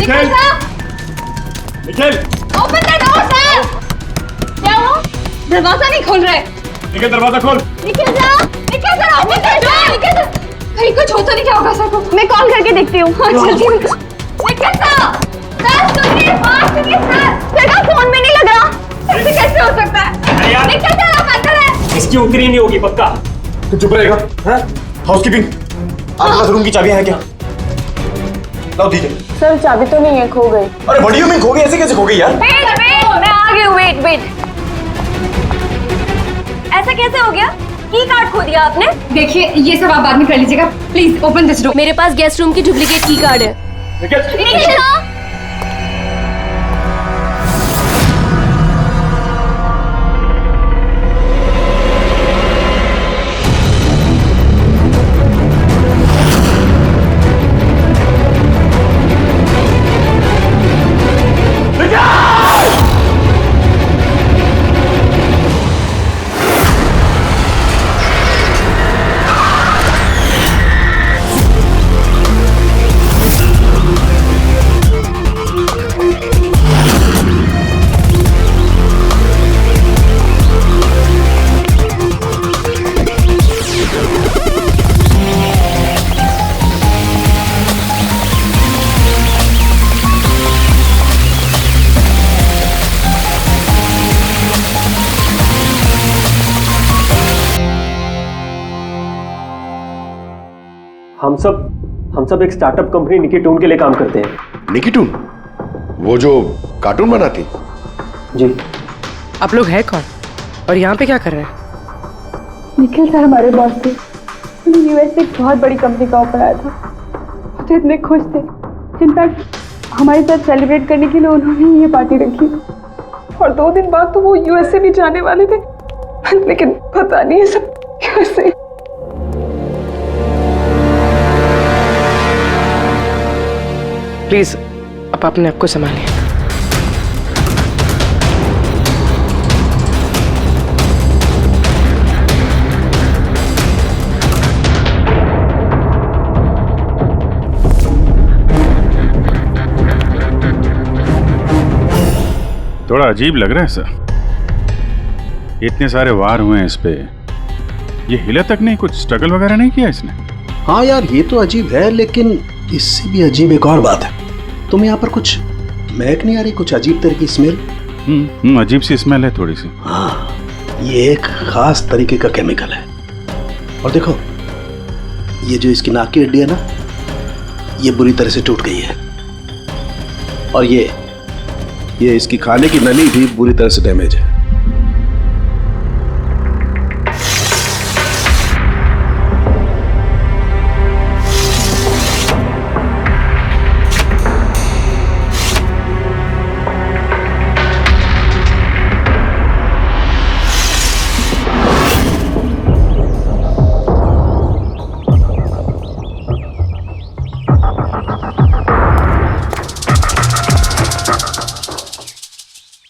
Nikhil Nikhil open the door sir. क्या हुआ? दरवाजा नहीं खोल रहे। निखिल दरवाजा खोल। Nikhil sir open the door. Nikhil sir कहीं कुछ होता नहीं क्या होगा सर को? मैं कॉल करके देखती हूँ। जल्दी निखिल सर सुनिए बात सुनिए सर का फोन में नहीं लग रहा। ऐसे कैसे हो सकता है? निखिल सर आप अंदर है। इसकी उतरी नहीं होगी पक्का। तू चुप रहेगा? हाउसकीपिंग आपके पास रूम की चाबियां हैं क्या? लाओ दीजिए। सर चाबी तो नहीं है, खो गई। अरे बड़ी में खो गई, ऐसे कैसे खो गई यार? वेट मैं आ गई हूँ। वेट ऐसा कैसे हो गया? की कार्ड खो दिया आपने? देखिए ये सब आप बाद में कर लीजिएगा, प्लीज ओपन दिस डोर। मेरे पास गेस्ट रूम की डुप्लीकेट की कार्ड है। निखिल हम सब एक स्टार्टअप कंपनी निकिटून के लिए काम करते हैं। निकिटून? वो जो कार्टून बनाती? जी। आप लोग हैं कौन और यहाँ पे क्या कर रहे हैं? निखिल सर हमारे बॉस थे। उन्हें यूएस से एक बहुत बड़ी कंपनी का ऑफर आया था। वो तो इतने खुश थे, इनफैक्ट हमारे साथ सेलिब्रेट करने के लिए उन्होंने ये पार्टी रखी। और 2 दिन बाद तो वो यूएस से भी जाने वाले थे, लेकिन पता नहीं है सब कैसे। प्लीज आप अपने आप को संभालिए। थोड़ा अजीब लग रहा है सर, इतने सारे वार हुए हैं इस पे, ये हिला तक नहीं, कुछ स्ट्रगल वगैरह नहीं किया इसने? हाँ यार ये तो अजीब है, लेकिन इससे भी अजीब एक और बात है। तुम्हें यहाँ पर कुछ महक नहीं आ रही? कुछ अजीब तरह की स्मेल? अजीब सी स्मेल है थोड़ी सी। हाँ ये एक खास तरीके का केमिकल है। और देखो ये जो इसकी नाक की हड्डी है ना, ये बुरी तरह से टूट गई है। और ये इसकी खाने की नली भी बुरी तरह से डैमेज है।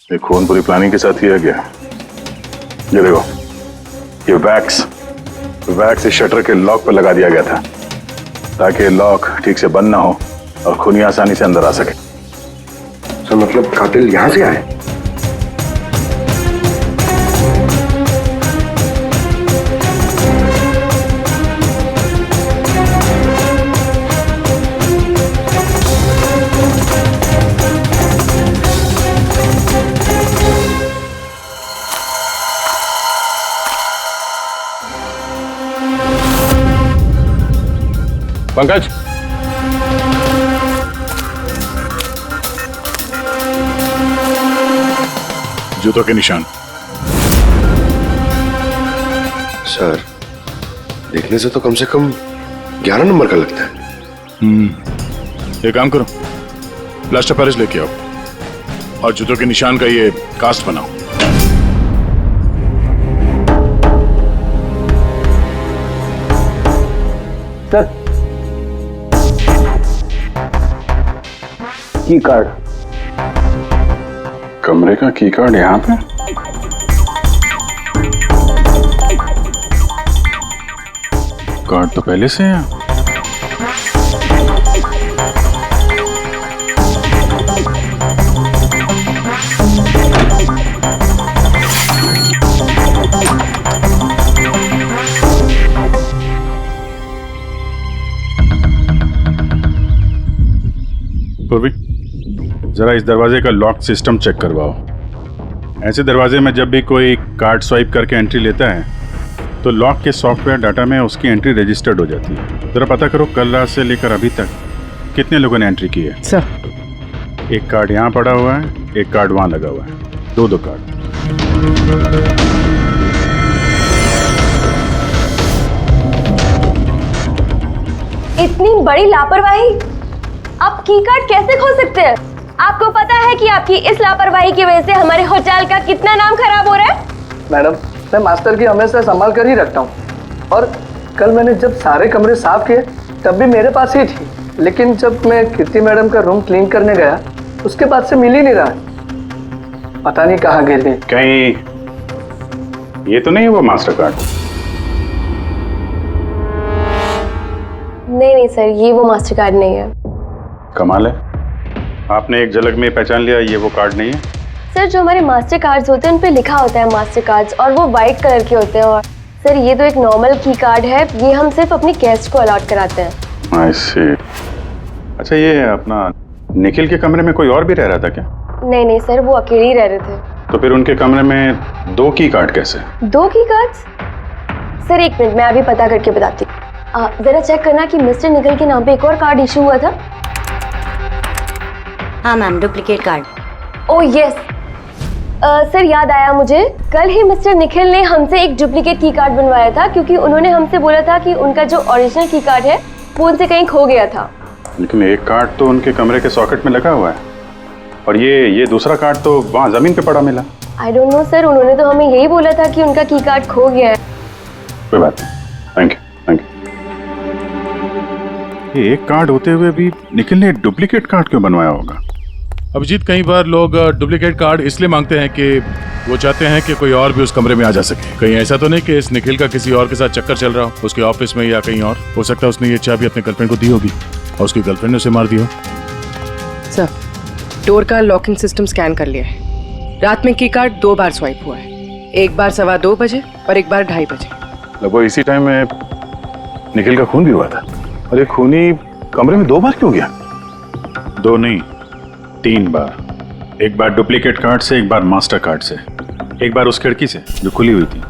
ये खून पूरी प्लानिंग के साथ किया गया। ये देखो, ये वैक्स इस शटर के लॉक पर लगा दिया गया था ताकि लॉक ठीक से बंद ना हो और खूनी आसानी से अंदर आ सके। सर मतलब कातिल यहां से आए? पंकज, जूतों के निशान। सर देखने से तो कम 11 नंबर का लगता है। ये काम करो, प्लास्टर पेरिस लेके आओ और जूतों के निशान का ये कास्ट बनाओ। सर की कार्ड। कमरे का की कार्ड यहाँ पे? कार्ड तो पहले से है। पूर्वी, जरा इस दरवाजे का लॉक सिस्टम चेक करवाओ। ऐसे दरवाजे में जब भी कोई कार्ड स्वाइप करके एंट्री लेता है तो लॉक के सॉफ्टवेयर डाटा में उसकी एंट्री रजिस्टर्ड हो जाती है। जरा पता करो कल रात से लेकर अभी तक कितने लोगों ने एंट्री की है। सर एक कार्ड यहाँ पड़ा हुआ है, एक कार्ड वहाँ लगा हुआ है, दो कार्ड। इतनी बड़ी लापरवाही! आप की कार्ड कैसे खो सकते हैं? आपको पता है कि आपकी इस लापरवाही की वजह से हमारे होटल का कितना नाम खराब हो रहा है? मैडम, मैं मास्टर की हमेशा संभाल कर ही रखता हूँ और कल मैंने जब सारे कमरे साफ किए तब भी मेरे पास ही थी, लेकिन जब मैं कीर्ति मैडम का रूम क्लीन करने गया उसके बाद से मिल ही नहीं रहा। पता नहीं कहाँ गिर गई। कहीं ये तो नहीं है वो मास्टर कार्ड? नहीं सर, ये वो मास्टर कार्ड नहीं है। कमाल है, आपने एक झलक में पहचान लिया ये वो कार्ड नहीं है। सर, जो हमारे मास्टर कार्ड्स होते हैं उन पे लिखा होता है मास्टर कार्ड्स और वो वाइट कलर के होते हैं। और सर, ये तो एक नॉर्मल की कार्ड है, ये हम सिर्फ अपनी गेस्ट को अलॉट कराते हैं। आई सी। अच्छा, ये अपना निखिल के कमरे में कोई और भी रह रहा था क्या? नहीं सर, वो अकेले ही रह रहे थे। तो फिर उनके कमरे में 2 की कार्ड कैसे? 2 की कार्ड्स? सर एक मिनट, मैं अभी पता करके बताती हूँ। जरा चेक करना कि मिस्टर निखिल के नाम पे एक और कार्ड इशू हुआ था। हाँ ma'am, duplicate card. Oh yes sir, याद आया मुझे। कल ही मिस्टर निखिल ने हमसे एक डुप्लीकेट की कार्ड बनवाया था क्योंकि उन्होंने हमसे बोला था कि उनका जो ओरिजिनल की कार्ड है वो उनसे कहीं खो गया था। लेकिन एक कार्ड तो उनके कमरे के सॉकेट में लगा हुआ है और ये दूसरा कार्ड तो वहाँ जमीन पे पड़ा मिला। आई डोंट नो सर, उन्होंने तो हमें यही बोला था कि उनका की कार्ड खो गया है। कोई बात नहीं, थैंक यू। ये एक कार्ड होते हुए भी निखिल ने डुप्लीकेट कार्ड क्यों बनवाया होगा? अभिजीत, कई बार लोग डुप्लीकेट कार्ड इसलिए मांगते हैं कि वो चाहते हैं कि कोई और भी उस कमरे में आ जा सके। कहीं ऐसा तो नहीं कि इस निखिल का किसी और के साथ चक्कर चल रहा हो, उसके ऑफिस में या कहीं और। हो सकता है उसने ये चाबी अपने गर्लफ्रेंड को दी होगी और उसकी गर्लफ्रेंड ने उसे मार दिया। सर, डोर का लॉकिंग सिस्टम स्कैन कर लिया है। रात में की कार्ड 2 बार स्वाइप हुआ है, एक बार 2:15 बजे और एक बार 2:30 बजे। लगभग इसी टाइम में निखिल का खून भी हुआ था। और ये खूनी कमरे में 2 बार क्यों गया? 2 नहीं, 3 बार। एक बार डुप्लीकेट कार्ड से, एक बार मास्टर कार्ड से, एक बार उस खिड़की से जो खुली हुई थी।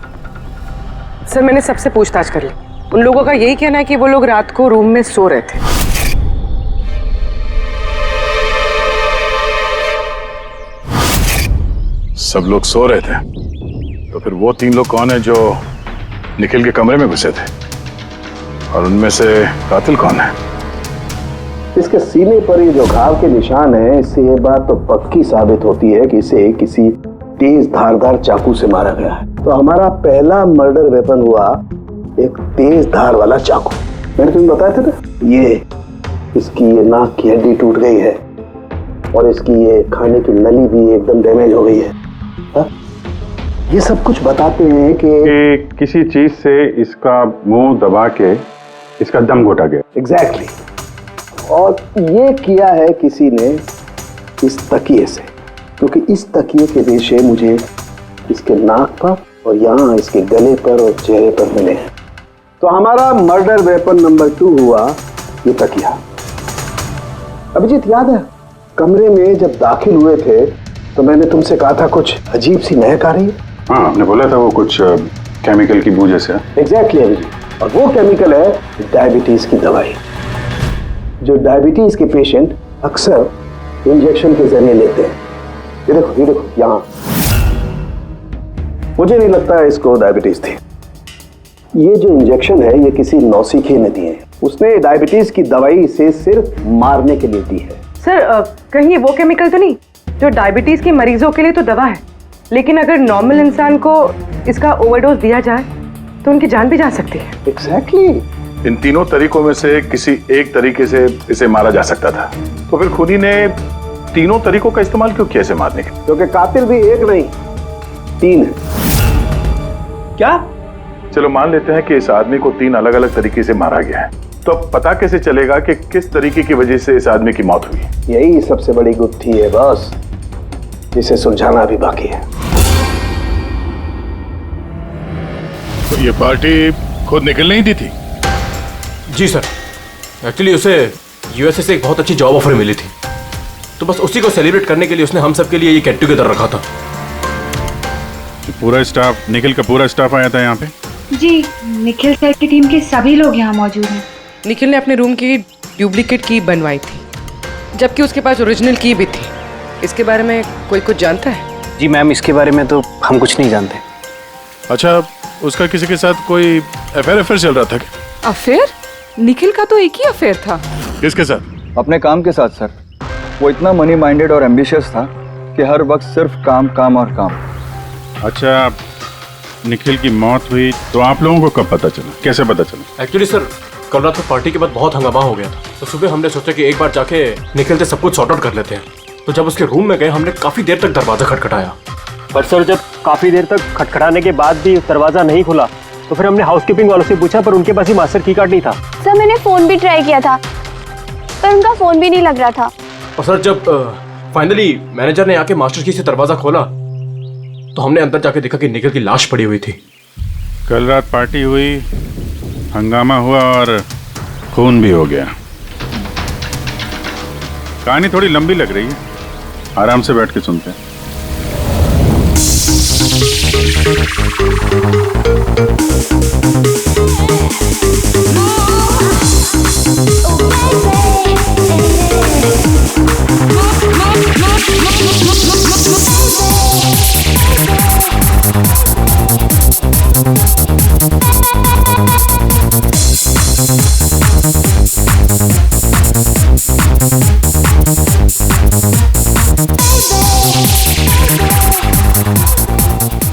सर, मैंने सबसे पूछताछ कर ली। उन लोगों का यही कहना है कि वो लोग रात को रूम में सो रहे थे। सब लोग सो रहे थे, तो फिर वो 3 लोग कौन है जो निखिल के कमरे में घुसे थे? और उनमें से कातिल कौन है? इसके सीने पर ये जो घाव के निशान है, इससे ये बात तो पक्की साबित होती है कि इसे किसी तेज धारदार चाकू से मारा गया है। तो हमारा पहला मर्डर वेपन हुआ एक तेज धार वाला चाकू। मैंने तुम्हें बताया था ना, ये इसकी ये नाक की हड्डी टूट गई है और इसकी ये खाने की नली भी एकदम डैमेज हो गई है। हा? ये सब कुछ बताते हैं कि किसी चीज से इसका मुंह दबा के इसका दम घोटा गया। एग्जैक्टली। और ये किया है किसी ने इस तकिए से, क्योंकि इस तकिए के रेशे मुझे इसके नाक पर और यहाँ इसके गले पर और चेहरे पर मिले हैं। तो हमारा मर्डर वेपन नंबर 2 हुआ ये तकिया। अभिजीत, याद है कमरे में जब दाखिल हुए थे तो मैंने तुमसे कहा था कुछ अजीब सी महक आ रही है? हाँ, आपने बोला था वो कुछ केमिकल की बू जैसे। एग्जैक्टली अभिजीत, और वो केमिकल है डायबिटीज की दवाई, जो डायबिटीज के पेशेंट अक्सर इंजेक्शन के जरिए लेते हैं। ये देखो यहाँ। मुझे नहीं लगता है इसको डायबिटीज थी। ये जो इंजेक्शन है ये किसी नौसिखिए ने दिए हैं। उसने डायबिटीज की दवाई इसे सिर्फ मारने के लिए दी है। सर, कहीं ये वो केमिकल तो नहीं जो डायबिटीज के मरीजों के लिए तो दवा है, लेकिन अगर नॉर्मल इंसान को इसका ओवरडोज दिया जाए तो उनकी जान भी जा सकती है। एग्जैक्टली। इन तीनों तरीकों में से किसी एक तरीके से इसे मारा जा सकता था, तो फिर खूनी ने तीनों तरीकों का इस्तेमाल क्यों किया इसे मारने के? क्योंकि कातिल भी एक नहीं 3 है। क्या? चलो मान लेते हैं कि इस आदमी को 3 अलग अलग तरीके से मारा गया है, तो अब पता कैसे चलेगा कि किस तरीके की वजह से इस आदमी की मौत हुई? यही सबसे बड़ी गुत्थी है बॉस, जिसे सुलझाना भी बाकी है। तो ये पार्टी खुद निकल नहीं दी थी? जी सर, एक्चुअली उसे यूएसए से एक बहुत अच्छी जॉब ऑफर मिली थी, तो बस उसी को सेलिब्रेट करने के लिए उसने हम सब के लिए ये गेट टुगेदर रखा था। पूरा स्टाफ, निखिल का पूरा स्टाफ आया था यहाँ पे? जी, निखिल सर की टीम के सभी लोग यहाँ मौजूद हैं। निखिल ने अपने रूम की डुप्लीकेट की बनवाई थी, जबकि उसके पास ओरिजिनल की भी थी। इसके बारे में कोई कुछ जानता है? जी मैम, इसके बारे में तो हम कुछ नहीं जानते। अच्छा, उसका किसी के साथ कोई अफेयर चल रहा था क्या? अफेयर? निखिल का तो एक ही अफेयर था। किसके साथ? अपने काम के साथ सर। वो इतना मनी माइंडेड और एम्बिशियस था कि हर वक्त सिर्फ काम काम और काम। अच्छा, निखिल की मौत हुई तो आप लोगों को कब पता चला, कैसे पता चला? एक्चुअली सर, कल रात को पार्टी के बाद बहुत हंगामा हो गया था, तो सुबह हमने सोचा कि एक बार जाके निखिल से सब कुछ सॉर्ट आउट कर लेते हैं। तो जब उसके रूम में गए, हमने काफी देर तक दरवाजा खटखटाया। पर सर, जब काफी देर तक खटखटाने के बाद भी दरवाजा नहीं खुला तो फिर हमने हाउसकीपिंग वालों से पूछा, पर उनके पास ही मास्टर की कार्ड नहीं था। सर मैंने फोन भी ट्राई किया था, पर उनका फोन भी नहीं लग रहा था। और सर, जब फाइनली मैनेजर ने आके मास्टर की से दरवाजा खोला तो हमने अंदर जाके देखा कि निखिल की लाश पड़ी हुई थी। कल रात पार्टी हुई, हंगामा हुआ और खून भी हो गया। कहानी थोड़ी लंबी लग रही है, आराम से बैठ के सुनते हैं।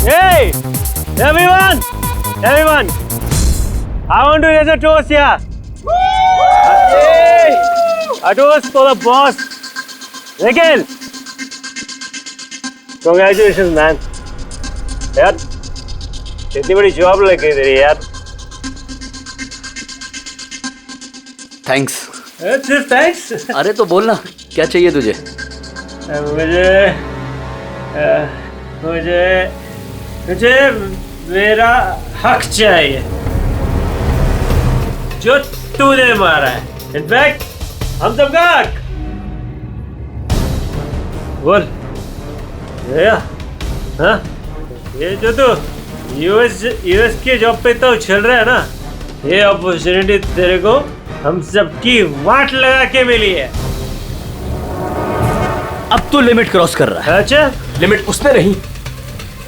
Hey, everyone, I want to raise a toast here. Hey, a toast for the boss, Nikhil. Congratulations, man. यार, इतनी बड़ी जॉब लग गई तेरी यार। थैंक्स। सिर्फ थैंक्स? अरे तो बोलना, क्या चाहिए तुझे? मुझे मेरा हक चाहिए जो तूने मारा है। इनफैक्ट हम सबका हक। बोल भैया, हाँ, ये जो तू यूएस की जॉब पे तो चल रहा है ना, ये अपॉर्चुनिटी तेरे को हम सबकी वाट लगा के मिली है। अब तू लिमिट क्रॉस कर रहा है। अच्छा, लिमिट उसने नहीं,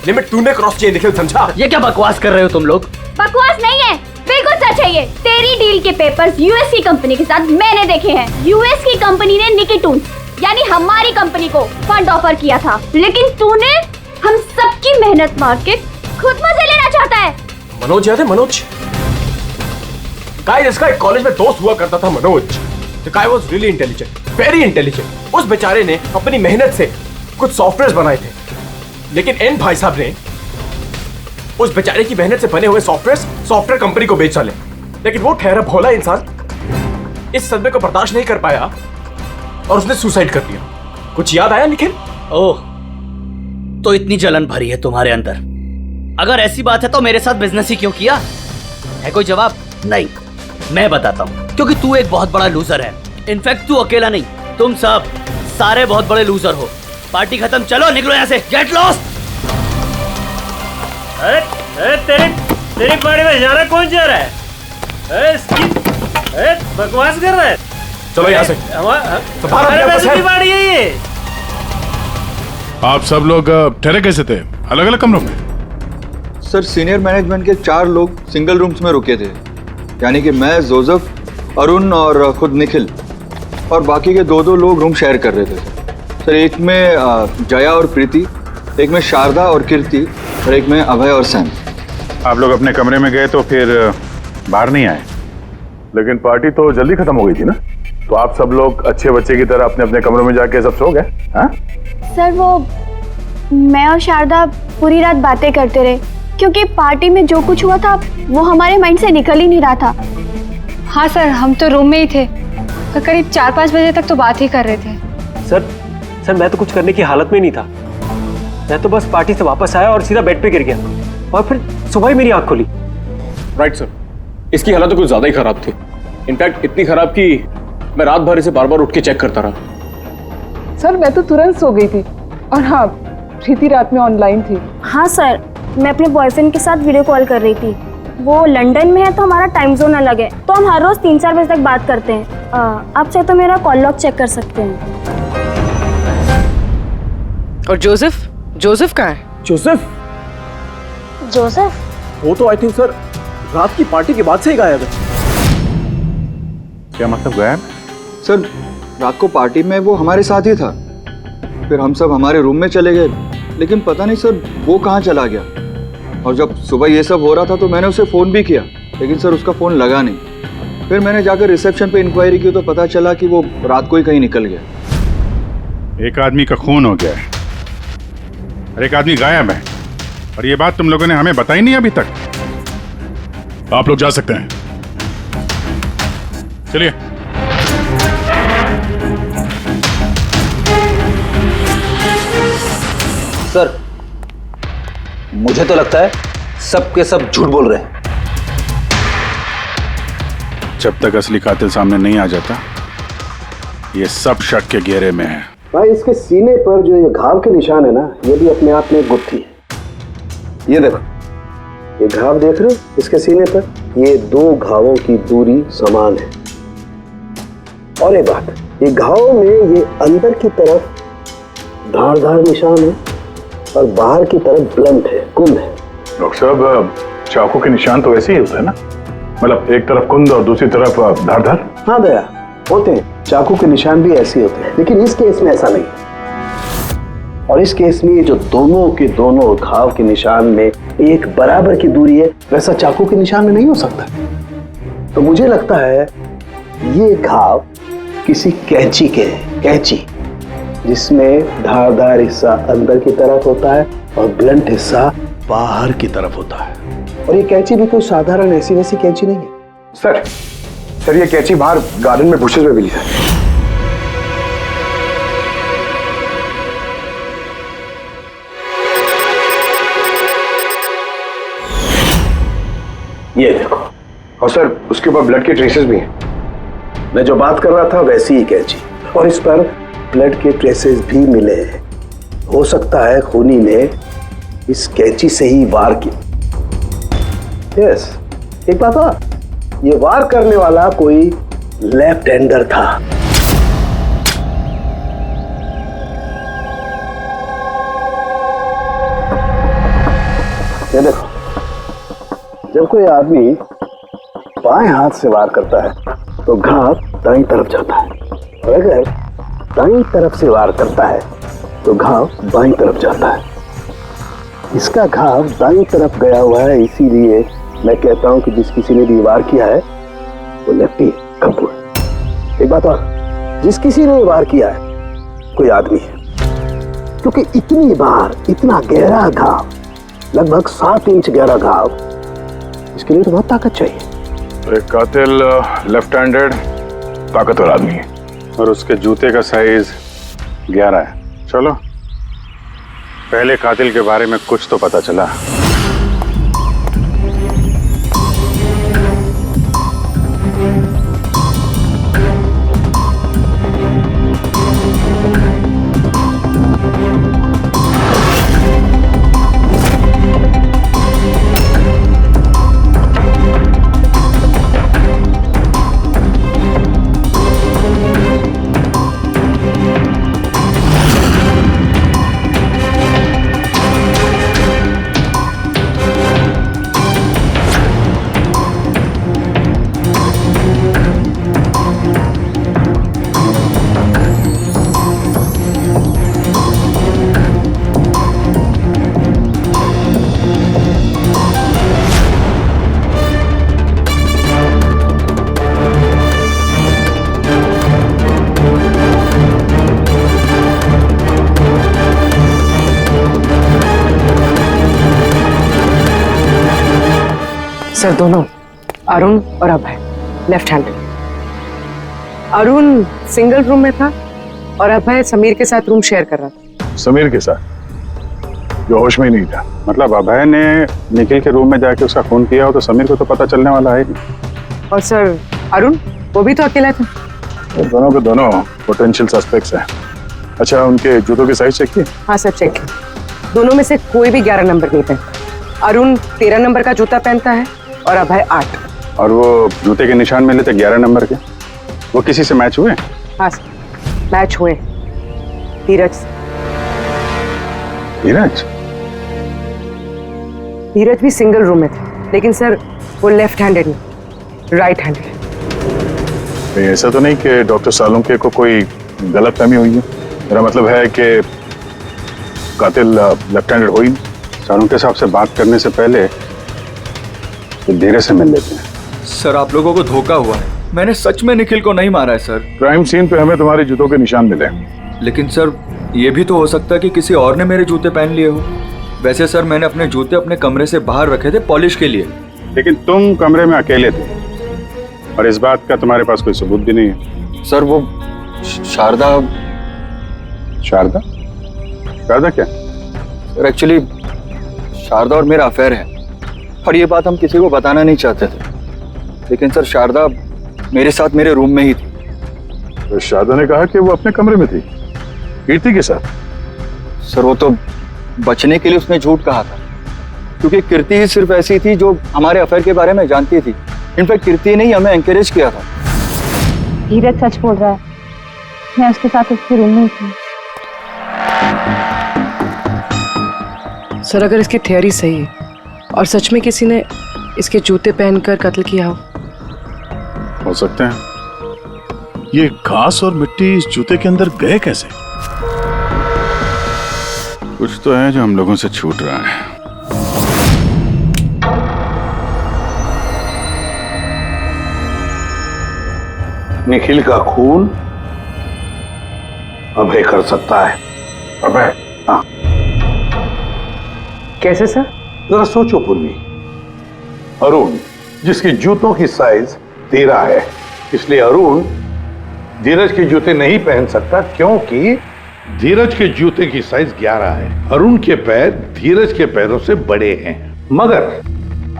लिमिट तूने क्रॉस किया निखिल, समझा? ये क्या बकवास कर रहे हो तुम लोग? बकवास नहीं है, बिल्कुल सच है ये। तेरी डील के पेपर्स यूएस की कंपनी के साथ मैंने देखे हैं। यूएस की कंपनी ने निकिटून यानी हमारी कंपनी को फंड ऑफर किया था, लेकिन तूने हम सबकी मेहनत मार के खुद मजे लेना चाहता है। मनोज याद है? मनोज, गाइस, इसका एक कॉलेज में दोस्त हुआ करता था Manoj. The guy was really intelligent, very intelligent। उस बेचारे ने अपनी मेहनत से कुछ सॉफ्टवेयर बनाए थे, लेकिन एन भाई साहब ने उस बेचारे की मेहनत से बने हुए सॉफ्टवेयर कंपनी को बेच डाले। लेकिन वो ठहरा भोला इंसान इस सदमे को बर्दाश्त नहीं कर पाया और उसने सुसाइड कर लिया। कुछ याद आया निखिल? ओह, तो इतनी जलन भरी है तुम्हारे अंदर। अगर ऐसी बात है तो मेरे साथ बिजनेस ही क्यों किया? है कोई जवाब? नहीं, मैं बताता हूँ। क्योंकि तू एक बहुत बड़ा लूजर है। इनफैक्ट तू अकेला नहीं, तुम सब सारे बहुत बड़े लूजर हो। पार्टी खत्म, चलो निकलो यहाँ से, गेट लॉस्ट। अरे तेरी पार्टी में जाना कौन जा रहा है? बकवास कर रहा है। चलो यहाँ से। हमारे पैसे की पार्टी है ये। आप सब लोग ठहरे कैसे थे? अलग अलग कमरों में? सर, सीनियर मैनेजमेंट के 4 लोग सिंगल रूम्स में रुके थे, यानी कि मैं, जोसेफ, अरुण और खुद निखिल, और बाकी के 2 लोग रूम शेयर कर रहे थे। सर, एक में जया और प्रीति, एक में शारदा और कीर्ति, और एक में अभय और सैम। आप लोग अपने कमरे में गए तो फिर बाहर नहीं आए? लेकिन पार्टी तो जल्दी खत्म हो गई थी ना, तो आप सब लोग अच्छे बच्चे की तरह अपने अपने कमरों में जाके सब सो गए? हाँ सर, वो मैं और शारदा पूरी रात बातें करते रहे, क्योंकि पार्टी में जो कुछ हुआ था वो हमारे माइंड से निकल ही नहीं रहा था। हाँ सर, हम तो रूम में ही थे और करीब 4-5 बजे तक तो बात ही कर रहे थे। सर मैं तो कुछ करने की हालत में नहीं था। मैं तो बस पार्टी से वापस आया और सीधा बेड पे गिर गया, और फिर सुबह ही मेरी आंख खुली। राइट सर, इसकी हालत तो कुछ ज्यादा ही खराब थी। इनफैक्ट इतनी खराब कि मैं रात भर इसे बार बार उठ के चेक करता रहा। सर मैं तो तुरंत सो गई थी। और हाँ, प्रीति रात में ऑनलाइन थी। हाँ सर, मैं अपने बॉयफ्रेंड के साथ वीडियो कॉल कर रही थी। वो लंदन में है तो हमारा टाइम जोन अलग है, तो हम हर रोज 3-4 बजे तक बात करते हैं। आप चाहे तो मेरा कॉल लॉग चेक कर सकते हैं। और जोसेफ? जोसेफ कहाँ है? जोसेफ? जोसेफ? वो तो आई थिंक सर रात की पार्टी के बाद से ही गायब है। क्या मतलब गायब? सर रात को पार्टी में वो हमारे साथ ही था, फिर हम सब हमारे रूम में चले गए, लेकिन पता नहीं सर वो कहाँ चला गया। और जब सुबह ये सब हो रहा था तो मैंने उसे फ़ोन भी किया, लेकिन सर उसका फ़ोन लगा नहीं। फिर मैंने जाकर रिसेप्शन पे इंक्वायरी की तो पता चला कि वो रात को ही कहीं निकल गया। एक आदमी का खून हो गया है और एक आदमी गायब है, और ये बात तुम लोगों ने हमें बताई नहीं अभी तक। आप लोग जा सकते हैं, चलिए। सर मुझे तो लगता है सब के सब झूठ बोल रहे हैं। जब तक असली कातिल सामने नहीं आ जाता, ये सब शक के घेरे में है। भाई इसके सीने पर जो ये घाव के निशान है ना, ये भी अपने आप में एक गुत्थी है। ये देखो, ये घाव देख रहे हो इसके सीने पर? ये 2 घावों की दूरी समान है। और एक बात, ये घाव में ये अंदर की तरफ धारदार निशान है और बाहर की तरफ ब्लंट है, कुंद है। डॉक्टर साहब, चाकू के निशान तो ऐसे ही होते हैं ना? मतलब एक तरफ कुंद और दूसरी तरफ धारदार? हाँ दया, होते हैं, चाकू के निशान भी ऐसे होते हैं, लेकिन इस केस में ऐसा नहीं। और इस केस में ये जो दोनों के दोनों घाव के निशान में एक बराबर की दूरी है, वैसा चाकू के निशान में नहीं हो सकता। तो मुझे लगता है ये घाव किसी कैंची के हैं, कैंची जिसमें धारदार हिस्सा अंदर की तरफ होता है और ब्लंट हिस्सा बाहर की तरफ होता है। और ये कैंची भी कोई साधारण ऐसी वैसी कैंची नहीं है। सर ये कैंची बाहर गार्डन में बुशेस में मिली है। ये देखो। और सर उसके ऊपर ब्लड के ट्रेसेस भी हैं। मैं जो बात कर रहा था वैसी ही कैंची, और इस पर ब्लड के ट्रेसेस भी मिले हैं। हो सकता है खूनी ने इस कैंची से ही वार किया। यस, एक बात और, ये वार करने वाला कोई लेफ्ट हैंडर था। ये देखो, जब कोई आदमी बाएं हाथ से वार करता है तो घाव दाईं तरफ जाता है, और अगर दाईं तरफ से वार करता है तो घाव बाईं तरफ जाता है। इसका घाव दाईं तरफ गया हुआ है, इसीलिए मैं कहता हूं कि जिस किसी ने भी वार किया है वो लेफ्टी कपूर। एक बात और, जिस किसी ने वार किया है कोई आदमी है, क्योंकि इतनी बार इतना गहरा घाव, लगभग 7 इंच गहरा घाव, इसके लिए तो बहुत ताकत चाहिए। एक कातिल लेफ्ट हैंडेड ताकतवर आदमी है, और उसके जूते का साइज 11 है। चलो, पहले कातिल के बारे में कुछ तो पता चला। सर दोनों, अरुण और Abhay, left handed. Arun single room में था और अभय समीर के साथ रूम शेयर कर रहा था। समीर के साथ? जो होश में ही नहीं था। मतलब अभय ने निखिल के रूम में जाके उसका खून किया हो तो समीर को तो पता चलने वाला है नहीं। और सर अरुण, वो भी तो अकेला था। दोनों के दोनों पोटेंशियल सस्पेक्ट्स हैं। अच्छा, उनके जूतों की साइज चेक की? हाँ सर, चेक किया। दोनों में से कोई भी 11 नंबर नहीं पहनता। अरुण 13 नंबर का जूता पहनता है और अभय 8। और वो जूते के निशान मिले थे 11 नंबर के, वो किसी से मैच हुए? हाँ सर, मैच हुए। धीरज से। धीरज? धीरज भी सिंगल रूम में थे, लेकिन सर वो लेफ्ट हैंडेड नहीं, राइट हैंडेड। ऐसा तो नहीं कि डॉक्टर सालुंके को कोई गलतफहमी हुई है? मेरा मतलब है कि कातिल लेफ्ट हैंडेड हो ही नहीं। सालुंके साहब से बात करने से पहले धीरज से मिल लेते हैं। सर, आप लोगों को धोखा हुआ है। मैंने सच में निखिल को नहीं मारा है सर। क्राइम सीन पे हमें तुम्हारे जूतों के निशान मिले। लेकिन सर, ये भी तो हो सकता है कि किसी और ने मेरे जूते पहन लिए हो। वैसे सर, मैंने अपने जूते अपने कमरे से बाहर रखे थे पॉलिश के लिए। लेकिन तुम कमरे में अकेले थे और इस बात का तुम्हारे पास कोई सबूत भी नहीं है। सर, वो शारदा। शारदा? शारदा क्या? सर, एक्चुअली शारदा और मेरा अफेयर है और ये बात हम किसी को बताना नहीं चाहते थे। लेकिन सर, शारदा मेरे साथ मेरे रूम में ही थी। तो शारदा ने कहा कि वो अपने कमरे में थी कीर्ति के साथ। सर, वो तो बचने के लिए उसने झूठ कहा था, क्योंकि कीर्ति ही सिर्फ ऐसी थी जो हमारे अफेयर के बारे में जानती थी। इनफैक्ट कीर्ति ने ही हमें एनकरेज किया था। धीरज सच बोल रहा है, मैं उसके साथ उसके रूम में ही थी। सर, अगर इसकी थियरी सही है और सच में किसी ने इसके जूते पहनकर कत्ल किया हो सकते हैं। ये घास और मिट्टी इस जूते के अंदर गए कैसे? कुछ तो है जो हम लोगों से छूट रहा है। निखिल का खून अभय कर सकता है। अभय? हाँ। कैसे सर? जरा सोचो पूर्वी। अरुण, जिसके जूतों की साइज 13 है, इसलिए अरुण धीरज के जूते नहीं पहन सकता, क्योंकि धीरज के जूते की साइज 11 है। अरुण के पैर धीरज के पैरों से बड़े हैं। मगर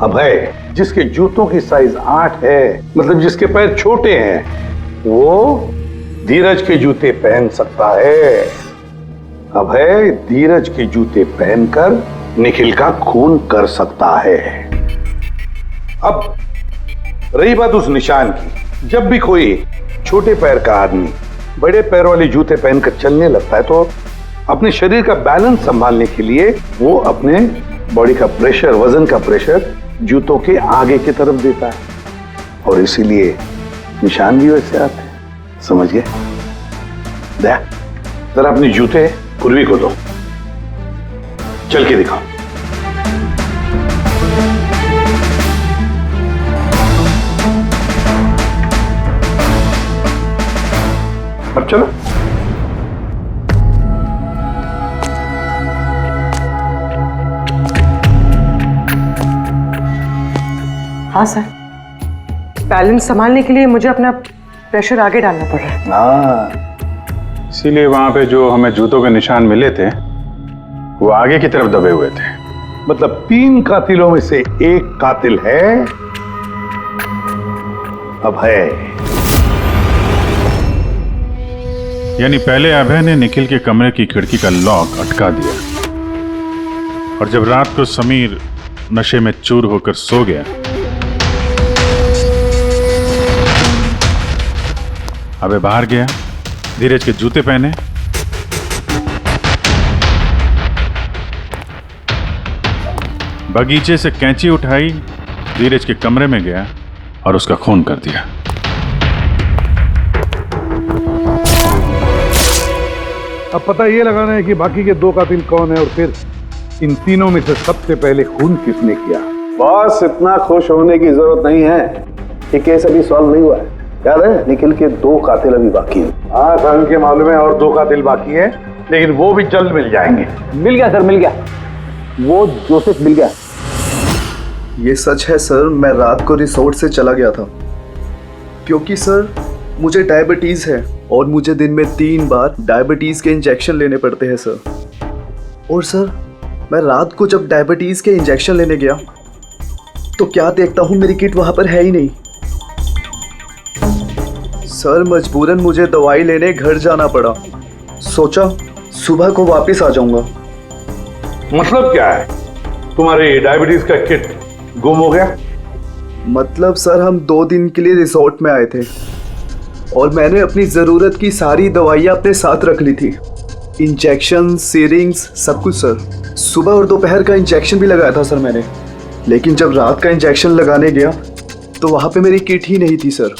अभय, जिसके जूतों की साइज 8 है, मतलब जिसके पैर छोटे हैं, वो धीरज के जूते पहन सकता है। अभय धीरज के जूते पहनकर निखिल का खून कर सकता है। अब रही बात उस निशान की, जब भी कोई छोटे पैर का आदमी बड़े पैर वाले जूते पहनकर चलने लगता है तो अपने शरीर का बैलेंस संभालने के लिए वो अपने बॉडी का प्रेशर, वजन का प्रेशर जूतों के आगे की तरफ देता है और इसीलिए निशान भी वैसे आते हैं। समझ गए? दया, जरा अपने जूते पूर्वी को दो, चल के दिखाओ। अब चलो। हाँ सर, बैलेंस संभालने के लिए मुझे अपना प्रेशर आगे डालना पड़ रहा है। हाँ, इसीलिए वहां पे जो हमें जूतों के निशान मिले थे वो आगे की तरफ दबे हुए थे। मतलब 3 कातिलों में से एक कातिल है अभय। यानी पहले अभय ने निखिल के कमरे की खिड़की का लॉक अटका दिया और जब रात को समीर नशे में चूर होकर सो गया, अभय बाहर गया, धीरज के जूते पहने, बगीचे से कैंची उठाई, धीरज के कमरे में गया और उसका खून कर दिया। अब पता ये लगाना है कि बाकी के 2 कातिल कौन है और फिर इन तीनों में से सबसे पहले खून किसने किया। बॉस, इतना खुश होने की जरूरत नहीं है, ये केस अभी सॉल्व नहीं हुआ है। याद है, निखिल के 2 कातिल अभी बाकी हैं। हाँ सर, उनके मालूम है और 2 कातिल बाकी हैं, लेकिन वो भी जल्द मिल जाएंगे। मिल गया सर, मिल गया, वो जोसेफ मिल गया। ये सच है सर, मैं रात को रिसोर्ट से चला गया था क्योंकि सर मुझे डायबिटीज़ है और मुझे दिन में 3 बार डायबिटीज़ के इंजेक्शन लेने पड़ते हैं सर। और सर, मैं रात को जब डायबिटीज़ के इंजेक्शन लेने गया तो क्या देखता हूँ मेरी किट वहाँ पर है ही नहीं। सर, मजबूरन मुझे दवाई लेने घर जाना पड़ा सोचा सुबह को वापस आ जाऊंगा। मतलब क्या है? तुम्हारे डायबिटीज का किट गुम हो गया? मतलब सर हम 2 दिन के लिए रिसोर्ट में आए थे और मैंने अपनी ज़रूरत की सारी दवाइयाँ अपने साथ रख ली थी। इंजेक्शन, सीरिंग्स, सब कुछ सर। सुबह और दोपहर का इंजेक्शन भी लगाया था सर मैंने, लेकिन जब रात का इंजेक्शन लगाने गया तो वहाँ पे मेरी किट ही नहीं थी सर।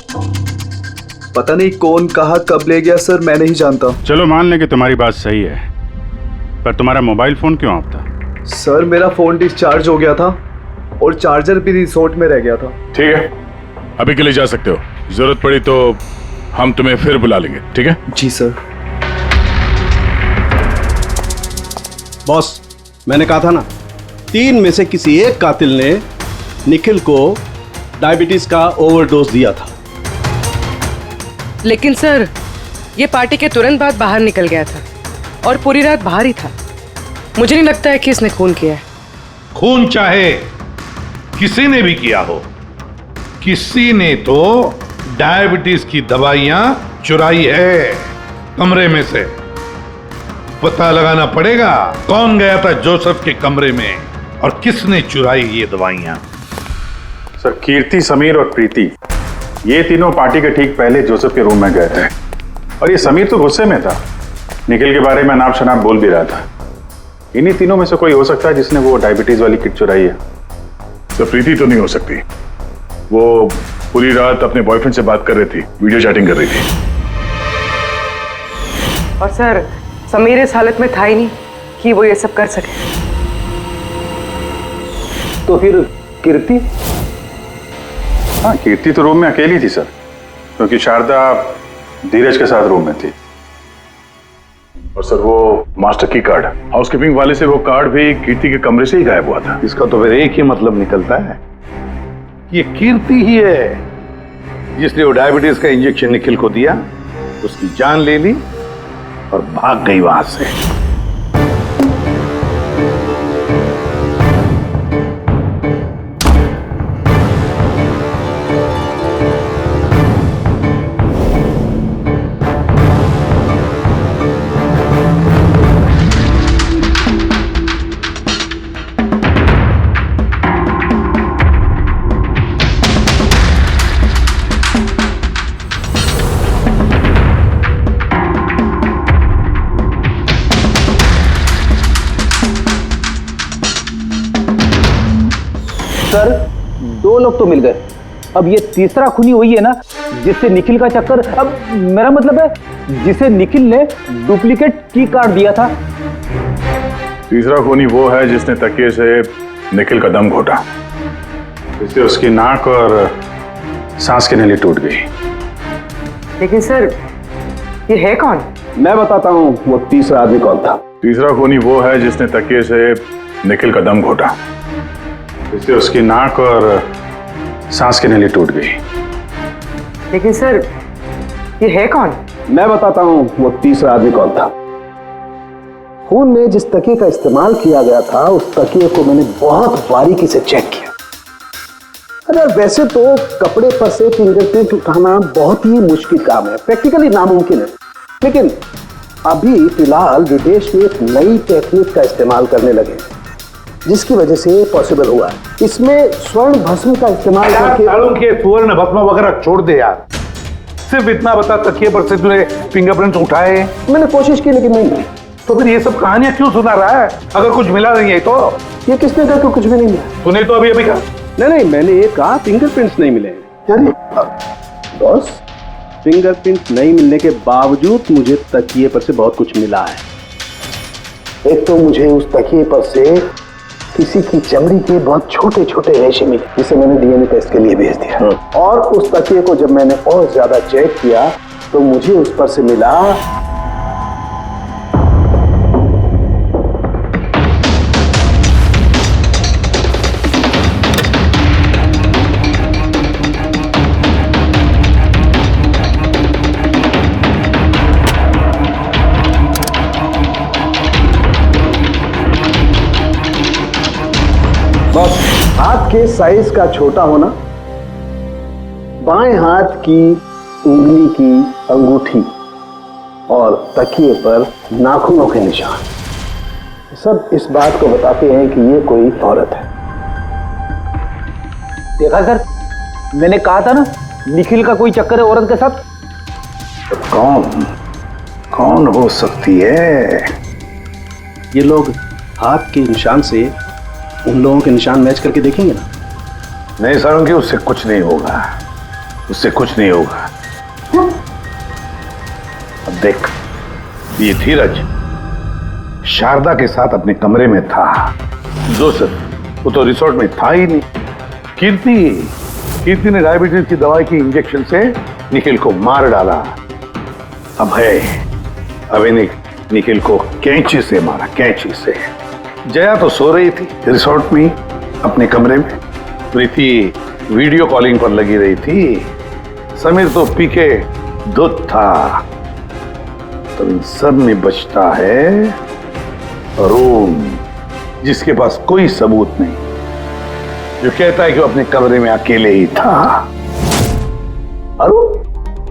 पता नहीं कौन कहाँ कब ले गया सर, मैं नहीं जानता। चलो मान लें कि तुम्हारी बात सही है, पर तुम्हारा मोबाइल फ़ोन क्यों ऑफ था? सर मेरा फ़ोन डिस्चार्ज हो गया था और चार्जर भी रिसोर्ट में रह गया था। ठीक है, अभी के लिए जा सकते हो। जरूरत पड़ी तो हम तुम्हें फिर बुला लेंगे, ठीक है? जी सर। बॉस, मैंने कहा था ना, 3 में से किसी एक कातिल ने निखिल को डायबिटीज का ओवरडोज दिया था। लेकिन सर, ये पार्टी के तुरंत बाद बाहर निकल गया था और पूरी रात बाहर ही था। मुझे नहीं लगता है कि इसने खून किया है। खून चाहे किसी ने भी किया हो, किसी ने तो डायबिटीज की दवाइयां चुराई है कमरे में से। पता लगाना पड़ेगा कौन गया था जोसेफ के कमरे में और किसने चुराई ये दवाइयां। सर, कीर्ति, समीर और प्रीति, ये तीनों पार्टी के ठीक पहले जोसेफ के रूम में गए थे और ये समीर तो गुस्से में था, निखिल के बारे में अनाप शनाप बोल भी रहा था। इन्हीं तीनों में से कोई हो सकता है जिसने वो डायबिटीज वाली किट चुराई है। तो प्रीति तो नहीं हो सकती, वो पूरी रात अपने बॉयफ्रेंड से बात कर रही थी, वीडियो चैटिंग कर रही थी। और सर, समीर इस हालत में था ही नहीं कि वो ये सब कर सके। तो फिर कीर्ति? हाँ, कीर्ति तो रूम में अकेली थी सर, क्योंकि शारदा धीरज के साथ रूम में थी। और सर, वो मास्टर की कार्ड, हाउसकीपिंग वाले से वो कार्ड भी कीर्ति के कमरे से ही गायब हुआ था। इसका तो फिर एक ही मतलब निकलता है, ये कीर्ति ही है जिसने वो डायबिटीज का इंजेक्शन निखिल को दिया, उसकी जान ले ली और भाग गई वहां से। सर, 2 लोग तो मिल गए, अब ये तीसरा खूनी वही है ना जिससे निखिल का चक्कर। अब मेरा मतलब है जिसे निखिल ने डुप्लीकेट की कार्ड दिया था। तीसरा खूनी वो है जिसने तकिए से निखिल का दम घोटा, इससे उसकी नाक और सांस की नली टूट गई। लेकिन सर, ये है कौन? मैं बताता हूँ वो तीसरा आदमी कौन था। तीसरा खूनी वो है जिसने तकिए से निखिल का दम घोटा, इससे उसकी नाक और सांस की नली टूट गई। लेकिन सर, ये है कौन? मैं बताता हूँ वो तीसरा आदमी कौन था। खून में जिस तकिए का इस्तेमाल किया गया था, उस तकिए को मैंने बहुत बारीकी से चेक किया। अरे वैसे तो कपड़े पर से फिंगरप्रिंट उठाना बहुत ही मुश्किल काम है, प्रैक्टिकली नामुमकिन है, लेकिन अभी फिलहाल विदेश में एक नई टेक्निक का इस्तेमाल करने लगे जिसकी वजह से पॉसिबल हुआ है। इसमें स्वर्ण भस्म का इस्तेमाल करके स्वर्ण भस्म वगैरह छोड़ दे यार, सिर्फ इतना बता तकिए पर से तूने फिंगरप्रिंट्स उठाए? मैंने कोशिश की लेकिन नहीं मिली। तो फिर ये सब कहानियां क्यों सुना रहा है अगर कुछ मिला नहीं है तो? ये किसने कहा कि कुछ भी नहीं मिला? तूने तो अभी कहा। नहीं, मैंने ये कहा फिंगरप्रिंट्स नहीं मिले। यानी बॉस, फिंगरप्रिंट नहीं मिलने के बावजूद मुझे तकिए पर से बहुत कुछ मिला है। एक तो मुझे उस तकिए पर से किसी की चमड़ी के बहुत छोटे छोटे रेशे मिले, जिसे मैंने डीएनए टेस्ट के लिए भेज दिया। और उस तकिए को जब मैंने और ज्यादा चेक किया तो मुझे उस पर से मिला बस हाथ के साइज का छोटा होना, बाएं हाथ की उंगली की अंगूठी और तकिए पर नाखूनों के निशान, सब इस बात को बताते हैं कि ये कोई औरत है। देखा सर, मैंने कहा था ना निखिल का कोई चक्कर है औरत के साथ। तो कौन हो सकती है? ये लोग हाथ के निशान से उन लोगों के निशान मैच करके देखेंगे ना। नहीं सारंगी, उससे कुछ नहीं होगा, उससे कुछ नहीं होगा। अब देख, ये धीरज शारदा के साथ अपने कमरे में था। जोसेफ वो तो रिसोर्ट में था ही नहीं। कीर्ति ने डायबिटीज की दवाई की इंजेक्शन से निखिल को मार डाला। अब इन्हें निखिल को कैंची से मारा, कैंची से। जया तो सो रही थी रिसोर्ट में अपने कमरे में। प्रीति वीडियो कॉलिंग पर लगी रही थी। समीर तो पी के धुत था। तो इन सब में बचता है अरुण, जिसके पास कोई सबूत नहीं, जो कहता है कि वो अपने कमरे में अकेले ही था। अरुण,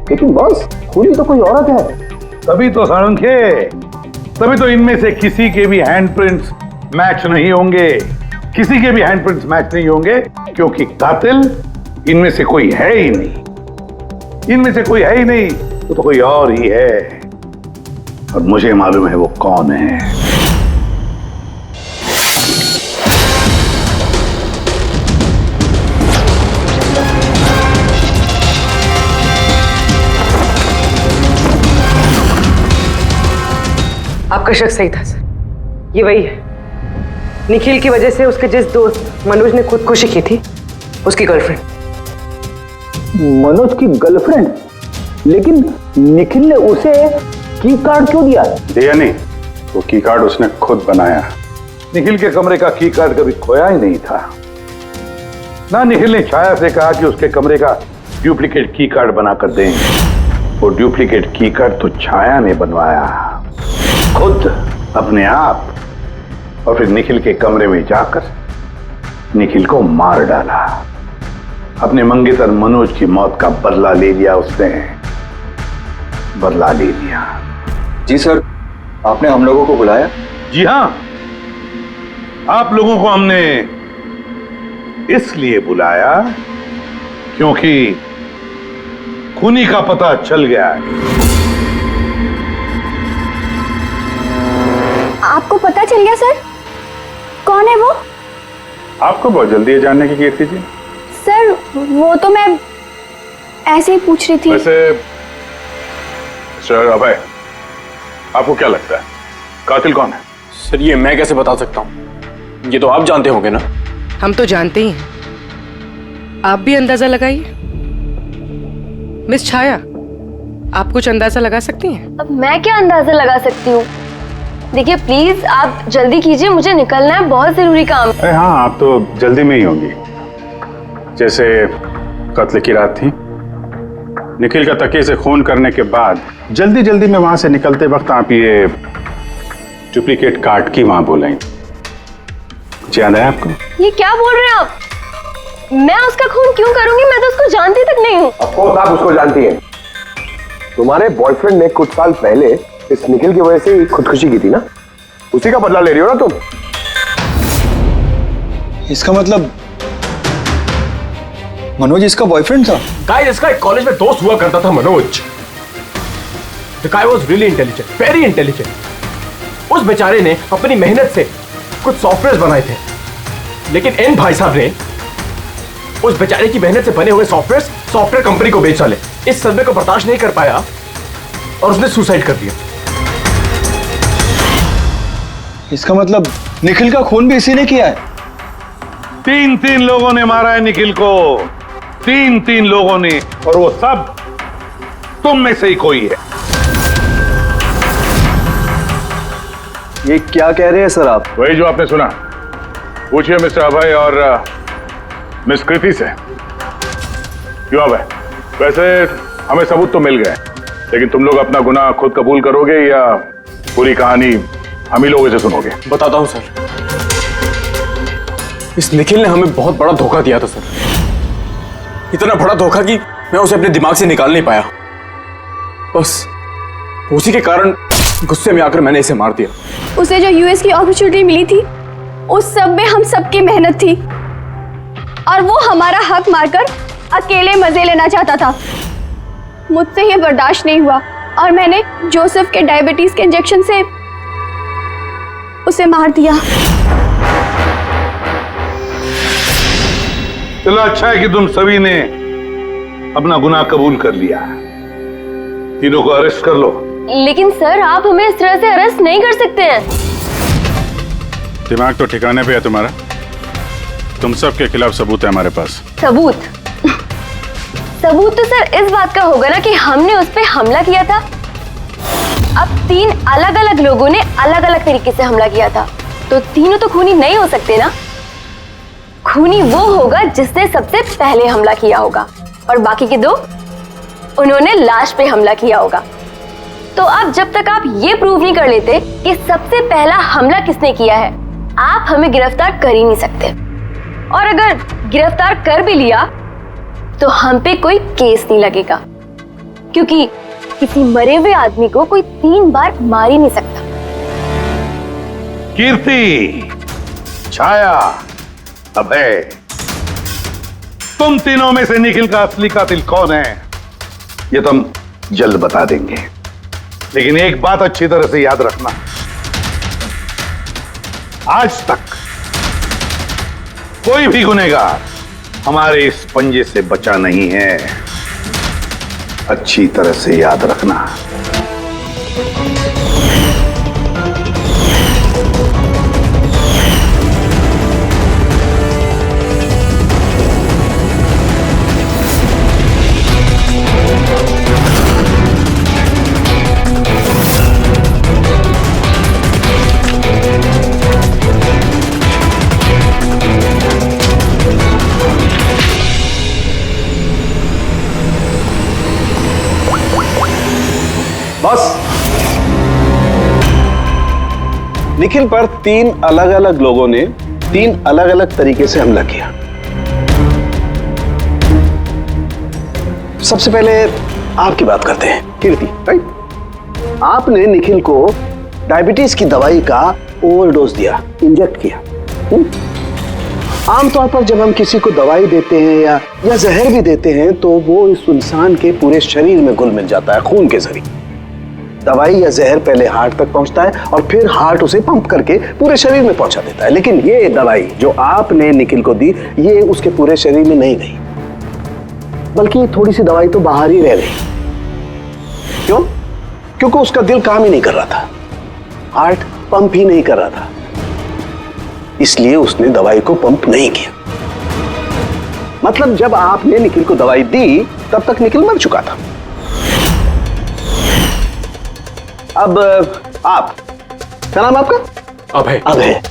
लेकिन बॉस खूनी तो कोई औरत है। तभी तो सारंगे, तभी तो इनमें से किसी के भी हैंडप्रिंट्स मैच नहीं होंगे, किसी के भी हैंडप्रिंट्स मैच नहीं होंगे, क्योंकि कातिल इनमें से कोई है ही नहीं। इनमें से कोई है ही नहीं, तो कोई और ही है, और मुझे मालूम है वो कौन है। आपका शक सही था सर, ये वही है। निखिल की वजह से उसके जिस दोस्त मनोज ने खुदकुशी की थी, उसकी गर्लफ्रेंड। मनोज की गर्लफ्रेंड? लेकिन निखिल ने उसे की कार्ड क्यों दिया? दिया नहीं, वो की कार्ड उसने खुद बनाया। निखिल के कमरे का की कार्ड कभी खोया ही नहीं था ना। निखिल ने छाया से कहा कि उसके कमरे का डुप्लीकेट की कार्ड बनाकर देंगे। वो डुप्लीकेट की कार्ड तो छाया ने बनवाया खुद, अपने आप, और फिर निखिल के कमरे में जाकर निखिल को मार डाला। अपने मंगेतर मनोज की मौत का बदला ले लिया उसने, बदला ले लिया। जी सर, आपने हम लोगों को बुलाया? जी हाँ, आप लोगों को हमने इसलिए बुलाया क्योंकि खूनी का पता चल गया है। आपको पता चल गया सर? कौन है वो? आपको बहुत जल्दी है जानने की कीर्ति जी। सर वो तो मैं ऐसे ही पूछ रही थी। वैसे सर अभय, आपको क्या लगता है कातिल कौन है? सर ये मैं कैसे बता सकता हूँ, ये तो आप जानते होंगे ना। हम तो जानते ही हैं, आप भी अंदाजा लगाइए। मिस छाया, आप कुछ अंदाजा लगा सकती हैं? अब मैं क्या अंदाजा लगा सकती हूँ? देखिए प्लीज आप जल्दी कीजिए, मुझे निकलना है, बहुत जरूरी काम है। हाँ, आप तो जल्दी में ही होंगी। जैसे कत्ल की रात थी, निखिल का तकिए से खून करने के बाद जल्दी जल्दी में वहां से निकलते वक्त आप ये डुप्लीकेट कार्ड की वहां बोल रही थी, याद है आपको? ये क्या बोल रहे हैं आप? मैं उसका खून क्यों करूंगी? मैं तो उसको जानती तक नहीं हूँ। अफकोर्स आप उसको जानती हैं। तुम्हारे बॉयफ्रेंड ने कुछ साल पहले इस निखिल की वजह से खुदकुशी की थी ना, उसी का बदला ले रही हो ना तुम। इसका मतलब मनोज इसका बॉयफ्रेंड था? गाइस, इसका एक कॉलेज में दोस्त हुआ करता था Manoj. The guy was really intelligent, very intelligent। उस बेचारे ने अपनी मेहनत से कुछ सॉफ्टवेयर बनाए थे, लेकिन एन भाई साहब ने उस बेचारे की मेहनत से बने हुए सॉफ्टवेयर कंपनी को बेच डाले। इस सदमे को बर्दाश्त नहीं कर पाया और उसने सुसाइड कर दिया। इसका मतलब निखिल का खून भी इसी ने किया है? तीन लोगों ने मारा है निखिल को, तीन लोगों ने, और वो सब तुम में से ही कोई है। ये क्या कह रहे हैं सर आप? वही जो आपने सुना। पूछिए मिस्टर अभय और मिस कृति से। क्यों अभय? वैसे हमें सबूत तो मिल गए, लेकिन तुम लोग अपना गुनाह खुद कबूल करोगे या पूरी कहानी हम ही लोगों से सुनोगे? बताता हूं सर। इस निखिल ने हमें बहुत बड़ा धोखा दिया था सर, इतना बड़ा धोखा कि मैं उसे अपने दिमाग से निकाल नहीं पाया। बस उसी के कारण गुस्से में आकर मैंने इसे मार दिया। उसे जो यूएस की अपॉर्चुनिटी मिली थी उस सब में हम सबकी मेहनत थी और वो हमारा हक मारकर अकेले मजे लेना चाहता था। मुझसे ये बर्दाश्त नहीं हुआ और मैंने जोसेफ के डायबिटीज के इंजेक्शन से उसे मार दिया। चलो अच्छा है कि तुम सभी ने अपना गुनाह कबूल कर लिया। तीनों को अरेस्ट कर लो। लेकिन सर आप हमें इस तरह से अरेस्ट नहीं कर सकते हैं। दिमाग तो ठिकाने पे है तुम्हारा। तुम सब के खिलाफ सबूत है हमारे पास। सबूत? सबूत तो सर इस बात का होगा ना कि हमने उस पर हमला किया था। अब 3 अलग अलग लोगों ने अलग अलग तरीके से हमला किया था, तो तीनों तो खूनी नहीं हो सकते ना। खूनी वो होगा जिसने सबसे पहले हमला किया होगा और बाकी के 2 उन्होंने लाश पे हमला किया होगा। तो अब जब तक आप ये प्रूव नहीं कर लेते कि सबसे पहला हमला किसने किया है, आप हमें गिरफ्तार कर ही नहीं सकते। और अगर गिरफ्तार कर भी लिया तो हम पे कोई केस नहीं लगेगा, क्योंकि किसी मरे हुए आदमी को कोई 3 बार मार ही नहीं सकता। कीर्ति, छाया, अभय, तुम तीनों में से निखिल का असली कातिल कौन है ये तुम जल्द बता देंगे। लेकिन एक बात अच्छी तरह से याद रखना, आज तक कोई भी गुनहगार हमारे इस पंजे से बचा नहीं है। अच्छी तरह से याद रखना। बस निखिल पर 3 अलग अलग लोगों ने 3 अलग अलग तरीके से हमला किया। सबसे पहले आपकी बात करते हैं, कीर्ति, राइट? आपने निखिल को डायबिटीज की दवाई का ओवरडोज दिया, इंजेक्ट किया। आमतौर पर जब हम किसी को दवाई देते हैं या जहर भी देते हैं तो वो इस इंसान के पूरे शरीर में घुल मिल जाता है, खून के जरिए। दवाई या जहर पहले हार्ट तक पहुंचता है और फिर हार्ट उसे पंप करके पूरे शरीर में पहुंचा देता है। लेकिन ये दवाई जो आपने निखिल को दी, ये उसके पूरे शरीर में नहीं गई, बल्कि थोड़ी सी दवाई तो बाहर ही रह गई। क्यों? क्योंकि उसका दिल काम ही नहीं कर रहा था, हार्ट पंप ही नहीं कर रहा था, इसलिए उसने दवाई को पंप नहीं किया। मतलब जब आपने निखिल को दवाई दी तब तक निखिल मर चुका था। अब आप, क्या नाम आपका? अभय। अभय।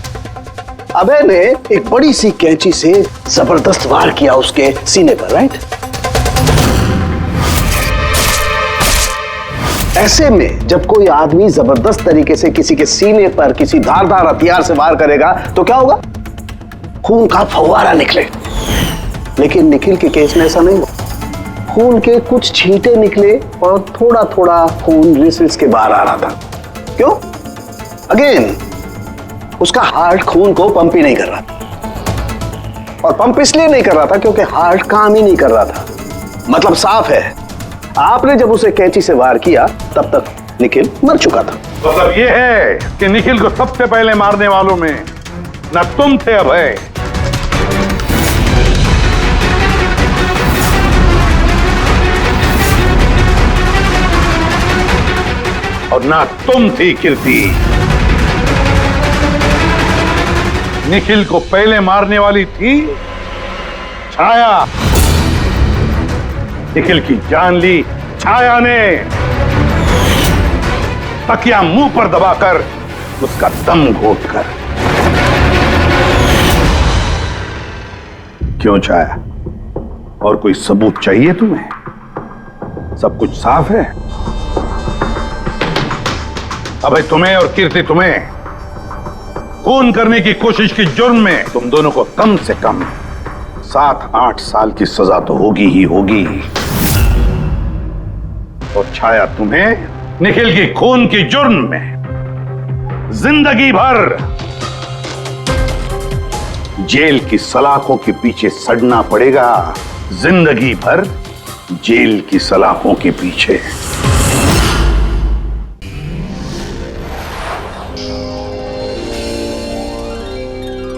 अभय ने एक बड़ी सी कैंची से जबरदस्त वार किया उसके सीने पर, राइट? ऐसे में जब कोई आदमी जबरदस्त तरीके से किसी के सीने पर किसी धारदार हथियार से वार करेगा तो क्या होगा? खून का फव्वारा निकले। लेकिन निखिल के केस में ऐसा नहीं हुआ। खून के कुछ छींटे निकले और थोड़ा थोड़ा खून रिस के बाहर आ रहा था। क्यों? अगेन उसका हार्ट खून को पंप ही नहीं कर रहा था, और पंप इसलिए नहीं कर रहा था क्योंकि हार्ट काम ही नहीं कर रहा था। मतलब साफ है, आपने जब उसे कैंची से वार किया तब तक निखिल मर चुका था। मतलब ये है कि निखिल को सबसे पहले मारने वालों में न तुम थे अभय, और ना तुम थी कीर्ति। निखिल को पहले मारने वाली थी छाया। निखिल की जान ली छाया ने, तकिया मुंह पर दबाकर उसका दम घोटकर। क्यों छाया, और कोई सबूत चाहिए तुम्हें? सब कुछ साफ है। अबे तुम्हें और कीर्ति, तुम्हें खून करने की कोशिश की जुर्म में तुम दोनों को कम से कम 7-8 साल की सजा तो होगी ही होगी। और छाया, तुम्हें निखिल की खून की जुर्म में जिंदगी भर जेल की सलाखों के पीछे सड़ना पड़ेगा। जिंदगी भर जेल की सलाखों के पीछे।